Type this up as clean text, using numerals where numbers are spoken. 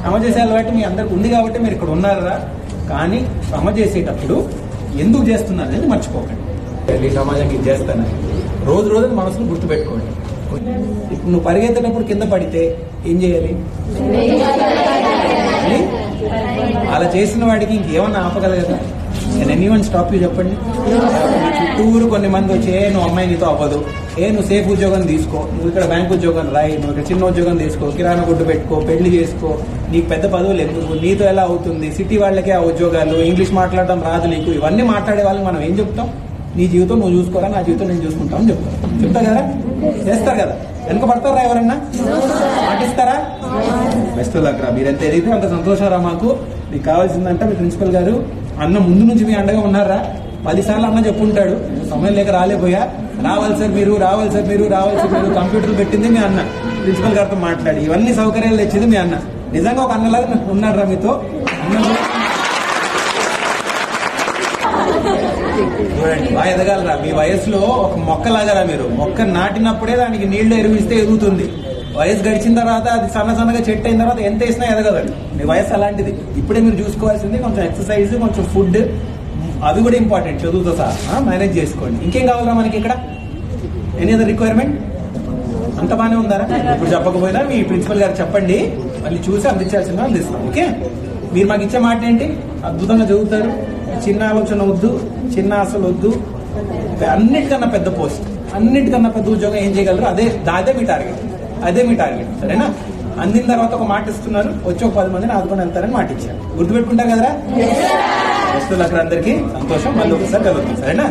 శ్రమ చేసే అలవాటు మీ అందరికి ఉంది కాబట్టి మీరు ఇక్కడ ఉన్నారా. కానీ శ్రమ చేసేటప్పుడు ఎందుకు చేస్తున్నారు అనేది మర్చిపోకండి. ఈ సమాజానికి ఇది చేస్తాను రోజు రోజు మనసును గుర్తుపెట్టుకోండి. ఇప్పుడు నువ్వు పరిగెత్తేటప్పుడు కింద పడితే ఏం చేయాలి? అలా చేసిన వాడికి ఇంకేమన్నా ఆపగలగదా? నేను ఎనీవన్ స్టాప్ యూ చెప్పండి. చుట్టూరు కొన్ని మంది వచ్చి నువ్వు అమ్మాయి నీతో అవ్వదు, నువ్వు సేఫ్ ఉద్యోగం తీసుకో, నువ్వు ఇక్కడ బ్యాంక్ ఉద్యోగం రాయి, నువ్వు ఇక్కడ చిన్న ఉద్యోగం తీసుకో, కిరాణా కొట్టు పెట్టుకో, పెళ్లి చేసుకో, నీకు పెద్ద పదవులు ఎందుకు, నీతో ఎలా అవుతుంది, సిటీ వాళ్ళకే ఆ ఉద్యోగాలు, ఇంగ్లీష్ మాట్లాడడం రాదు నీకు, ఇవన్నీ మాట్లాడే వాళ్ళకి మనం ఏం చెప్తాం? నీ జీవితం నువ్వు చూసుకోరా, నా జీవితం నేను చూసుకుంటామని చెప్తా కదా. చేస్తారు కదా. వెనుక పడతారా ఎవరన్నా? పాటిస్తారా? బెస్ట్ లక్ రా. మీరు ఎంత ఎదిగితే అంత సంతోషం రా. మాకు మీకు కావాల్సిందంటే మీ ప్రిన్సిపల్ గారు అన్న ముందు నుంచి మీ అండగా ఉన్నారా? 10 సార్లు అన్న చెప్పుంటాడు, సమయం లేక రాలేపోయా, రావాలి సార్ మీరు, రావాలి సార్ మీరు, రావాలి సార్ మీరు. కంప్యూటర్లు పెట్టింది మీ అన్న, ప్రిన్సిపల్ గారితో మాట్లాడి ఇవన్నీ సౌకర్యాలు తెచ్చింది మీ అన్న. నిజంగా ఒక అన్నలాగా ఉన్నాడు రా మీతో. చూడండి బాగా ఎదగాలరా. మీ వయసులో ఒక మొక్కలాగారా మీరు. మొక్క నాటినప్పుడే దానికి నీళ్లు ఎరువిస్తే ఎదుగుతుంది. వయసు గడిచిన తర్వాత అది సన్నగా చెట్టు అయిన తర్వాత ఎంత వేసినా ఎదగదండి. మీ వయసు అలాంటిది. ఇప్పుడే మీరు చూసుకోవాల్సింది కొంచెం ఎక్సర్సైజ్, కొంచెం ఫుడ్, అవి కూడా ఇంపార్టెంట్. చదువుతో సహా మేనేజ్ చేసుకోండి. ఇంకేం కావాలరా మనకి ఇక్కడ? Any other requirement? అంత బాగానే ఉందారా? ఇప్పుడు చెప్పకపోయినా మీ ప్రిన్సిపల్ గారు చెప్పండి, మళ్ళీ చూసి అందించాల్సిన అందిస్తాం. ఓకే? మీరు మాకు ఇచ్చే మాట ఏంటి? అద్భుతంగా చదువుతారు, చిన్న ఆలోచన వద్దు, చిన్న ఆశలు వద్దు, అన్నిటికన్నా పెద్ద పోస్ట్, అన్నిటికన్నా పెద్ద ఉద్యోగం ఏం చేయగలరు? అదే మీ టార్గెట్. అదే మీ టార్గెట్. సరేనా? అందిన తర్వాత ఒక మాట ఇస్తున్నారు, వచ్చి ఒక 10 మందిని ఆదుకొని వెళ్తారని మాట ఇచ్చారు. గుర్తుపెట్టుకుంటారు కదరా? వస్తువులు అక్కడ అందరికీ సంతోషం. మళ్ళీ ఒకసారి కలుగుతాం. సరేనా?